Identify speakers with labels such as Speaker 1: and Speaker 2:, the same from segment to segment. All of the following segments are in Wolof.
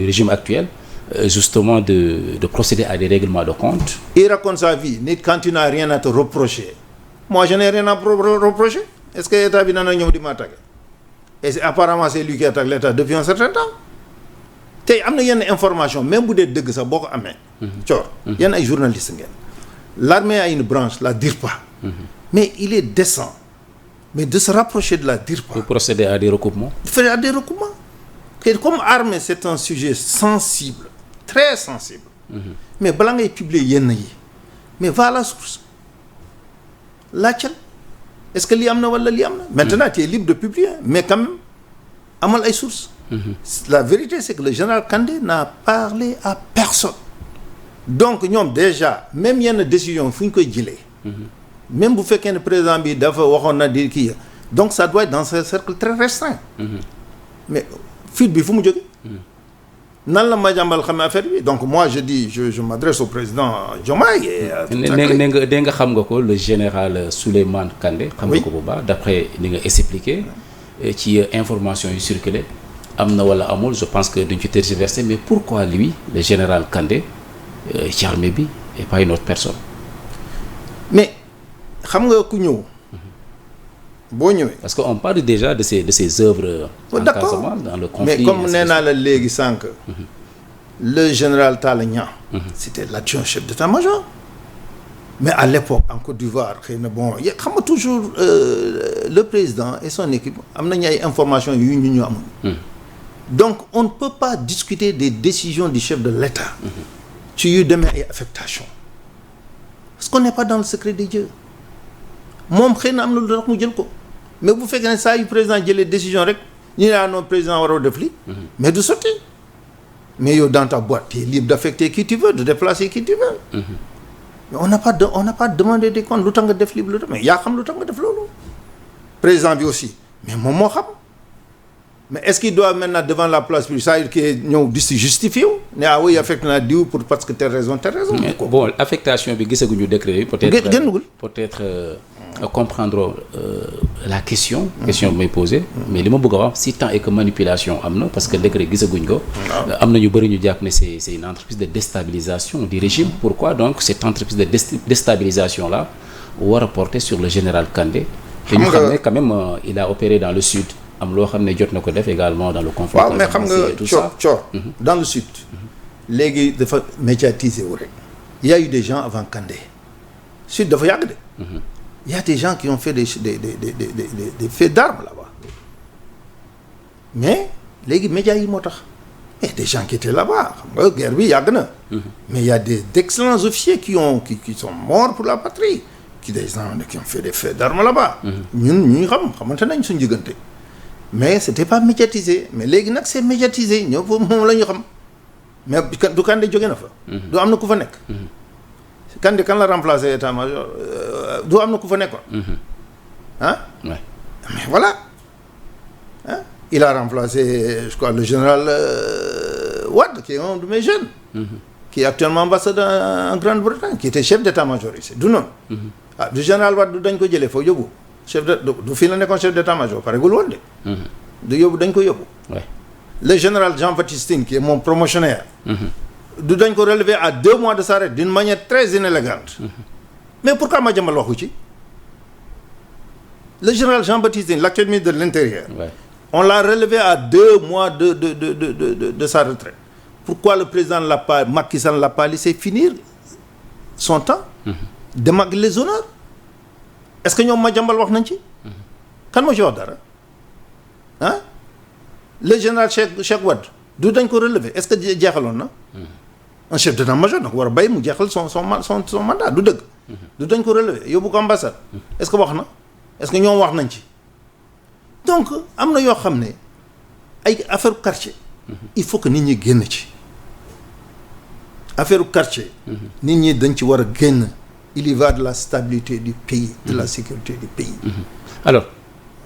Speaker 1: régime actuel, justement de procéder à des règlements de compte.
Speaker 2: Il raconte sa vie. Quand tu n'as rien à te reprocher. Moi, je n'ai rien à reprocher. Est-ce que l'État vient de m'attaquer? Et apparemment, c'est lui qui attaque l'État depuis un certain temps. Il y a une information, même si vous avez ça, il y a des journalistes. L'armée a une branche, la DIRPA. Mais il est décent. Mais de se rapprocher de la DIRPA.
Speaker 1: Pour procéder à des recoupements.
Speaker 2: Faire des recoupements. Comme armée, c'est un sujet sensible. Très sensible. Mais blanc est publié, mais va à la source. Laquelle? Est-ce que l'IAMNA ou l'IAMNA? Maintenant, tu es libre de publier, mais quand même, amal ay source. La vérité, c'est que le général Kandé n'a parlé à personne. Donc, nous déjà, même il y a une décision, il faut que même vous faites qu'un président bi dafa waxon na di ki. Donc ça doit être dans un cercle très restreint. Mais fuite bi fu mu jóge nan la Madiambal xam affaire bi. Donc moi je dis je m'adresse au président Diomaye.
Speaker 1: Ne nga xam nga ko le général Souleymane Kandé xam nga ko bu baax d'après li nga expliqué ci information yu circulé amna wala amul. Je pense que duñ ci tergiverser, mais pourquoi lui le général Kandé ci armée bi et pas une autre personne?
Speaker 2: Mais xam nga ku ñëw boo ñëwee.
Speaker 1: Parce qu'on parle déjà de ses œuvres en Casamance, dans le conflit.
Speaker 2: Mais comme nee naa la léegi sànq le général Talla Niang c'était l'adjoint chef d'état-major. Mais à l'époque en Côte d'Ivoire xëy na bon xam nga toujours le président et son équipe am nañu ay informations yu ñu amul. Donc on ne peut pas discuter des décisions du chef de l'État ci yu demee ay affectation parce qu'on n'est pas dans le secret des dieux. Moom xëy na am na lu tax mu jël ko mais bu fekkee ne saa yu président jëlee décision rek ñu ne non président waroo def lii mais du sotti. Mais yow dans ta boîte tu es libre d'affecter qui tu veux, de déplacer qui tu veux. Mais on n'a pas demandé des comptes lu tax nga def lii lu tax mais yaa xam lu tax nga def loolu. Président bi aussi mais moom moo xam. Mais est-ce qu'il doit maintenant devant la place publique ça dire que ñëw di si justifié wu ne ah oui affecté naa diw pour parce que telle raison.
Speaker 1: Bon affectation bi gisaguñu décret bi peut-être comprendre la question bi may posé. Mais li ma bëgg a wax si tant est que manipulation am na parce que décret gisaguñ ko. am na ñu bëri ñu jàpp ne c'est une entreprise de déstabilisation du régime. Pourquoi donc cette entreprise de déstabilisation là war a porter sur le général Kandé. te ñu xam ne quand même il a opéré dans le sud. am loo xam ne jot na ko def également dans le conflit.
Speaker 2: waaw mais xam nga coor dans le sud. léegi dafa médiatiser wu rek. il y a eu des gens avant Kandé. sud dafa yàgg de. il y a des gens qui ont fait des faits d'armes là-bas. mais léegi médias yi moo tax. et des gens qui étaient là-bas xam nga guerre bi yàgg na. mais il y a d'excellents officiers qui sont morts pour la patrie. des gens qui ont fait des faits d'armes là-bas. ñun ñu xamante nañ suñu diggante. mais c'était pas médiatisé mais léegi nag c'est médiatisé ñoo moom la ñu xam mais du Kandé jóge na fa. du am na ku fa nekk. Kandé kan la remplacer état-major du am na ku fa nekkoon. ah. mais voilà ah il a remplacé je crois le général Wade qui est un de mes jeunes. qui est actuellement ambassadeur en Grande-Bretagne qui était chef d'état-major ici du noonu. ah du général Wade du dañ ko jëlee foo yóbbu. chef de du fii la nekkoon chef d'état-major paregul woon de. du yóbbu dañ ko yóbbu. le général Jean-Baptiste Tine qui est mon promotionnaire. du dañ ko relever à 2 mois de sa retraite d'une manière très inélégante. mais pourquoi Madiambal waxu ci. le général Jean-Baptiste Tine l'actuel ministre de l'Intérieur. on l'a relevé à 2 mois de sa retraite. pourquoi le président Macky Sall ne l'a pas laissé finir son temps. démaguer les honneurs. est-ce que ñoom Madiambal wax nañ ci. kan moo ci wax dara ah le général Cheikh Wade du dañ ko relever est-ce que jeexaloon na. un chef d'état-major nag war a bay mu jeexal son mandat du dëgg. du dañ ko relever yóbbu ko ambassade. est-ce que wax na est-ce que ñoom wax nañ ci. donc am na yoo xam ne ay affaire quartier. il faut que nit ñi génn ci. affaire quartier. nit ñi dañ ci war a génn. il y va de la stabilité du pays, de la sécurité du pays.
Speaker 1: Alors,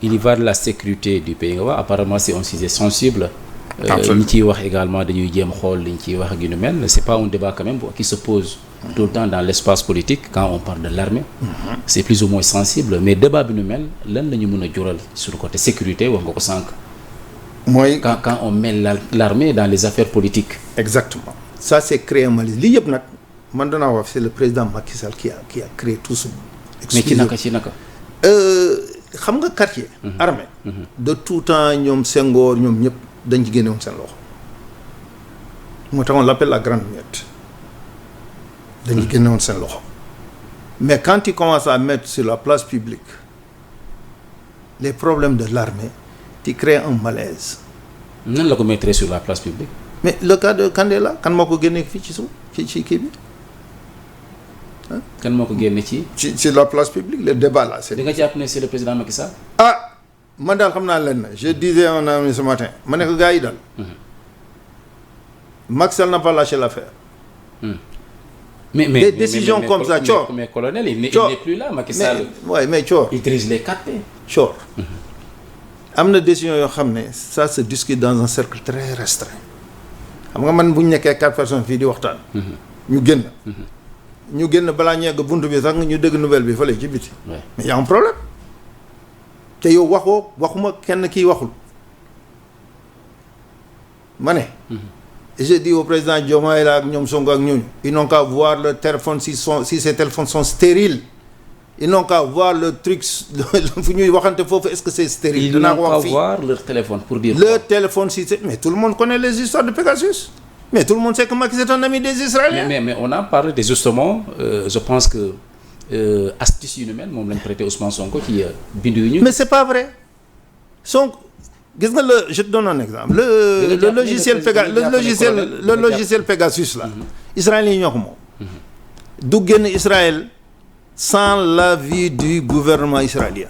Speaker 1: il y va de la sécurité du pays. Apparemment, c'est un sujet sensible. Ñi ciy wax également dañuy jéem xool li ñu ciy wax ak yu ni mel. C'est pas un débat quand même qui se pose tout le temps dans l'espace politique quand on parle de l'armée. C'est plus ou moins sensible mais débat bi nu mel lan la ñu mën a jural sur le côté sécurité wax nga ko sànq.
Speaker 2: mooy
Speaker 1: quand on met l'armée dans les affaires politiques.
Speaker 2: Exactement. Ça c'est créer un malaise lii yëpp nag man danaa wax c'est le président Macky Sall qui a créé tout ce.
Speaker 1: mais ci naka.
Speaker 2: xam nga quartier. armée. de tout temps ñoom Senghor ñoom ñëpp dañ ci génne woon seen loxo. moo tax on l'appelle la grande muette. dañ ci génne woon seen loxo. mais quand tu commences à mettre sur la place publique les problèmes de l'armée tu crées un malaise.
Speaker 1: nan la ko mettre sur la place publique.
Speaker 2: mais le cas de Kandela kan moo ko génne fii ci suuf ci kii bi.
Speaker 1: kan moo ko génne ci
Speaker 2: la place publique le débat là.
Speaker 1: di nga jàpp ne c'est le président Macky Sall.
Speaker 2: man daal xam naa leen je disais un ami ce matin ma ne ko gars yi daal. Macky Sall n'a pas lâché l'affaire.
Speaker 1: mais
Speaker 2: des décisions comme ça Thior.
Speaker 1: mais colonel il n'est plus là Macky Sall.
Speaker 2: mais Thior.
Speaker 1: il dirige les 4P.
Speaker 2: Thior. am na décision yoo xam ne ça se discute dans un cercle très restreint. xam nga man bu ñu nekkee 4 personnes fii di waxtaan. ñu génn balaa ñegg buntu bi sax ñu dégg nouvelle bi fële ci biti. mais y a un problème. te yow waxuma kenn kii waxul. ma ne. je dis au président Diomaye la ak ñoom Sonko ak ñooñu. ils n'ont qu'à voir le téléphone si ces téléphones sont stériles. ils n'ont qu'à voir le truc fu ñuy waxante foofu est-ce que c'est stérile.
Speaker 1: ils n'ont qu'à voir leur téléphone pour dire.
Speaker 2: leur téléphone si c'est mais tout le monde connaît les histoires de Pegasus. mais tout le monde sait que Macky c'est un ami des Israéliens.
Speaker 1: mais on a parlé des justement je pense que astuce yu ni mel moom lañ prêté Ousmane Sonko ci bindu yu ñu.
Speaker 2: mais c'est pas vrai Sonko gis nga je te donne un exemple. le logiciel Pegasus là. Israéliens yi ñoo ko moom. du génn Israël sans l'avis du gouvernement israélien.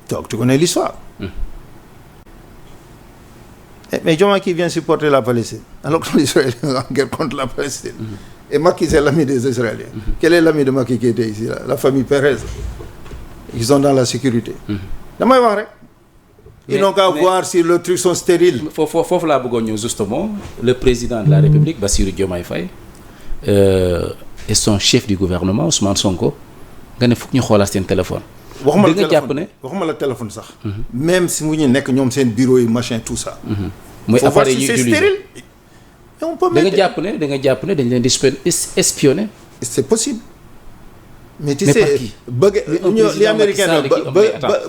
Speaker 2: donc tu connais l'histoire. Mais Diomaye qui vient supporter la Palestine alors que les Israéliens sont en guerre contre la Palestine. Et Macky c'est l'ami des Israéliens. Quel est l'ami de Macky qui était ici là? La famille Pérez. Ils sont dans la sécurité. damay wax rek. ils n'ont qu'à voir si les trucs sont stériles.
Speaker 1: foofu laa bëggoon ñëw justement le président de la République Bassirou Diomaye Faye et son chef du gouvernement Ousmane Sonko nga ne foog ñu xoolaat seen téléphone.
Speaker 2: waxuma la téléphone sax. même si mu ñu nekk ñoom seen bureau yi machin tout ça.
Speaker 1: mooy appareil ñuy utiliser
Speaker 2: da
Speaker 1: nga jàpp ne dañ leen di espionner.
Speaker 2: c'est possible. mais tu sais li américain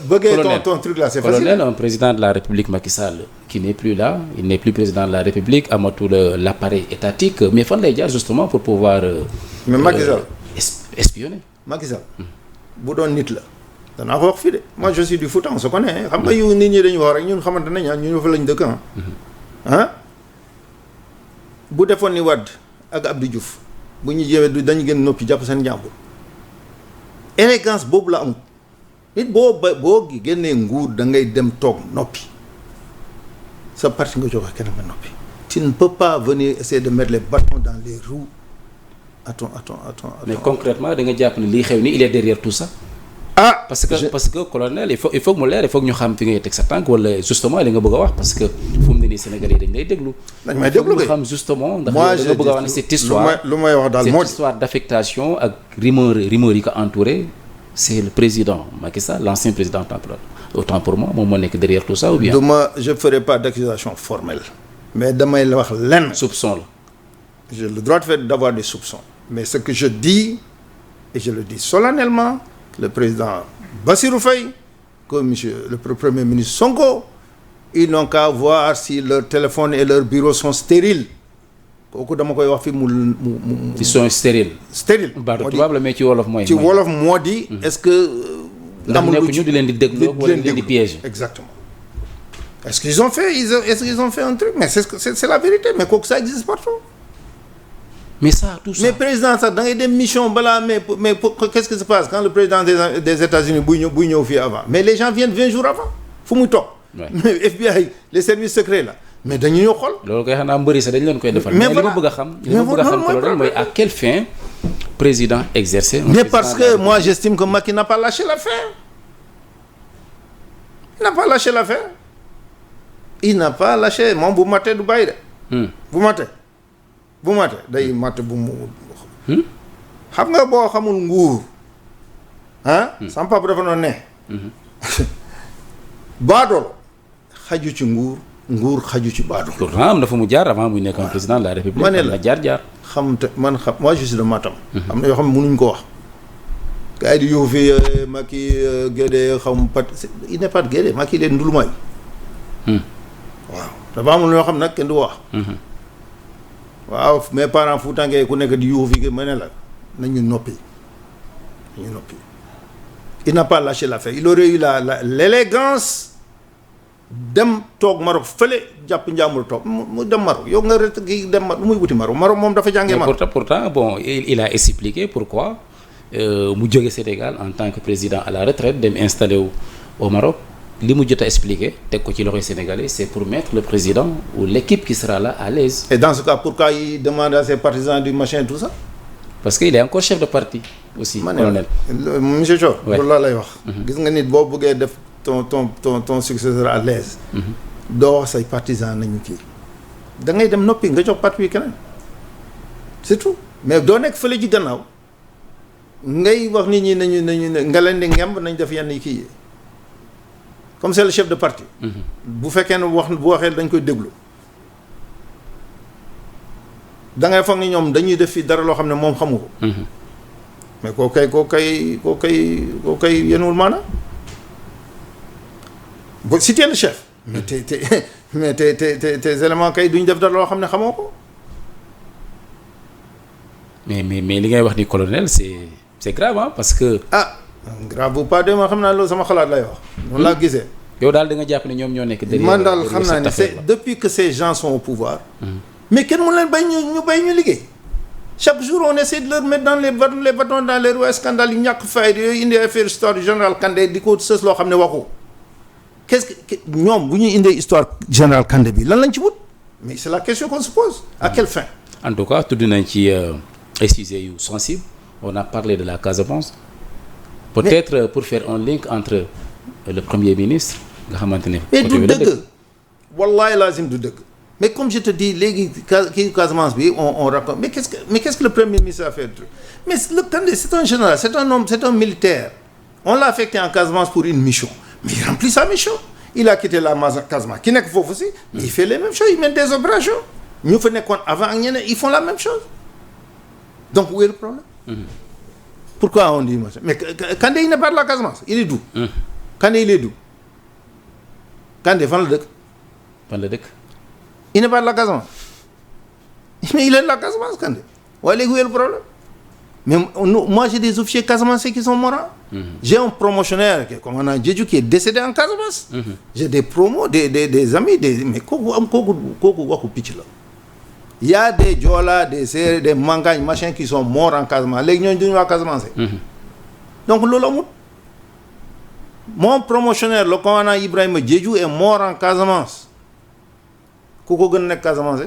Speaker 2: bëggee ton truc là c'est facile.
Speaker 1: colonel un président de la République Macky Sall qui n'est plus là il n'est plus président de la République amatul l'appareil étatique mais fan lay jaar justement pour pouvoir.
Speaker 2: mais Macky Sall
Speaker 1: espionner.
Speaker 2: Macky Sall bu doon nit la. danaa ko wax fii de moi je suis du Fouta on se connaît xam nga yu nit ñi dañu wax rek ñun xamante nañ ñun fa lañ dëkk bu defoon ni Wade ak Abdou Diouf bu ñu jéemee dañu gën noppi jàpp seen njàmbur élégance boobu la amul nit boo génnee nguur da ngay dem toog noppi sa parti nga joxe kenn nga noppi tu ne peux pas venir essayer de mettre les bâtons dans les roues attends
Speaker 1: mais concrètement da nga jàpp ne lii xew ni il est derrière tout ça. parce que colonel il faut mu leer il faut ñu xam fi ngay teg sa tànk wala justement li nga bëgg a wax parce que fu mu ne nii Sénégalais yi dañ lay déglu.
Speaker 2: dañ may déglu
Speaker 1: kay xam justement. ndax da nga bëgg a wax ne cette histoire
Speaker 2: lu may wax daal moo
Speaker 1: cette histoire d'affectation ak rumeur yi ko entouré c'est le président Macky Sall l'ancien président temporaire autant pour moi moom moo nekk derrière tout ça ou bien.
Speaker 2: je ferai pas d'accusation formelle. mais damay la wax lenn.
Speaker 1: soupçon la.
Speaker 2: j'ai le droit d'avoir des soupçons. mais ce que je dis et je le dis solennellement. Le président Bassirou Faye, comme le premier ministre Sonko, ils n'ont qu'à voir si leurs téléphones et leurs bureaux sont stériles. kooku dama koy wax fi mu.
Speaker 1: ils sont stériles.
Speaker 2: stériles.
Speaker 1: baatu tubaab la mais ci wolof mooy.
Speaker 2: ci wolof moo di. est-ce que.
Speaker 1: amul lu ci ñu di leen di déglu wala di leen di piéger.
Speaker 2: exactement. est-ce qu'ils ont fait un truc mais c'est la vérité mais kooku ça existe partout.
Speaker 1: mais ça tout ça
Speaker 2: mais président sax da ngay dem mission balaa mais qu'est-ce qui se passe quand le président des États-Unis buy ñëw fii avant mais les gens viennent 20 jours avant fu muy toog. mais FBI les services secrets là mais dañu ñëw xool.
Speaker 1: loolu koy xanaa mbëri sax dañu leen koy defal. mais li ma bëgg a xam loolu mooy à quelle fin président exercer.
Speaker 2: mais parce que moi j'estime que Macky n'a pas lâché l'affaire. il n'a pas lâché moom bu matee du bàyyi de. bu matee day matt bu mu. xam nga boo xamul nguur. sama papa dafa noonu ne. baadoolo xaju ci nguur xaju ci baadoolo.
Speaker 1: pourtant am na fu mu jaar avant muy nekk président de la république.
Speaker 2: ma ne la
Speaker 1: jaar.
Speaker 2: moi je suis de Matam. am na yoo xam ne mënuñ ko wax. gars yi di yóbbu fii Macky Guédé xaw ma il n'est pas de Guédé Macky leen ndulumaay. waaw dafa amul yoo xam nag kenn du wax. waaw mes parents Foutanké ku nekk di yuuxu fi ma ne la nañu noppi. Il n'a pas lâché l'affaire il aurait eu l'élégance dem toog Maroc fële jàpp njàmbur toog mu dem Maroc yow nga ret gi dem Maroc muy wuti Maroc moom dafa jàngee Maroc.
Speaker 1: pourtant bon il a expliqué pourquoi mu jóge Sénégal en tant que président à la retraite dem installé au Maroc li mu jot a expliqué teg ko ci loxoy sénégalais c'est pour mettre le président ou l'équipe qui sera là à l'aise.
Speaker 2: Et dans ce cas pourquoi il demande à ses partisans du machin tout ça.
Speaker 1: parce que il est encore chef de parti aussi. colonel
Speaker 2: monsieur Thior. loolu laa lay wax. gis nga nit boo bëggee def ton successeur à l'aise. doo wax say partisans nañu kii. da ngay dem noppi nga jox parti bi keneen c'est tout mais doo nekk fële ci gannaaw ngay wax nit ñi nañu nga leen di ngemb nañ def yenn kii yi comme c'est le chef de parti. bu fekkee ne bu waxee dañ koy déglu. da ngay foog ni ñoom dañuy def fii dara loo xam ne moom xamu ko. mais koo kay yenuwul maanaam. ba si teel chef. mais tes éléments kay duñ def dara loo xam ne xamoo ko.
Speaker 1: mais li ngay wax ni colonel c'est grave hein parce que.
Speaker 2: grave ou pas de ma xam naa loolu sama xalaat lay wax. noonu laa gisee.
Speaker 1: yow daal da nga jàpp ne ñoom ñoo nekk. derrière
Speaker 2: man daal xam naa ne c'est depuis que ces gens sont au pouvoir. mais kenn mënu leen bay ñu liggéey. chaque jour on essaie de leur mettre dans les bâtons dans les roues scandale yu ñàkk fayda yooyu indi affaire histoire du général Kandé di ko sës loo xam ne waxu. qu'est-ce que ñoom bu ñuy indee histoire général Kandé bi lan lañ ci wut. mais c'est la question qu'on se pose. à quelle fin.
Speaker 1: en tout cas tudd nañ ci ay sujets yu sensibles on a parlé de la Casamance. peut-être pour faire un link entre le premier ministre nga xamante ne.
Speaker 2: mais du dëgg wallahi lazim du dëgg. mais comme je te dis léegi kii Casamance bi on raconte mais qu'est-ce que le premier ministre a fait mais le Kandé c'est un général c'est un homme c'est un militaire on l'a affecté en Casamance pour une mission mais il remplit sa mission il a quitté la Casamance ki nekk foofu aussi mais il fait les mêmes choses il mène des opérations ñu fa nekkoon avant ak ñeneen ils font la même chose donc où est le problème. Pourquoi on dit machin mais Kandé il n'est pas de la Casamance il est d'où. Kandé il est d'où. Kandé fan la dëkk. il n'est pas de la Casamance mais il est de la Casamance Kandé waaye léegi où est le problème mais moi j'ai des officiers casamançais qui sont morts. J'ai un promotionnaire commandant Diédhiou qui est décédé en Casamance. J'ai des promos des amis mais kooku waxu picc la. Il y a des Joola des Séeréer des Mangagne machin qui sont morts en Casamance léegi ñooñu duñu waa Casamance. donc loolu amul. Mon promotionnaire le commandant Ibrahima Diédhiou est mort en Casamance ku ko gën nekk Casamance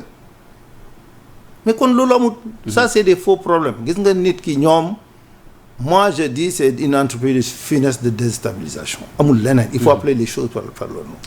Speaker 2: mais kon loolu amul. ça c'est des faux problèmes gis nga nit ki ñoom moi je dis c'est une entreprise de finesse de déstabilisation amul leneen il faut appeler les choses par leur nom.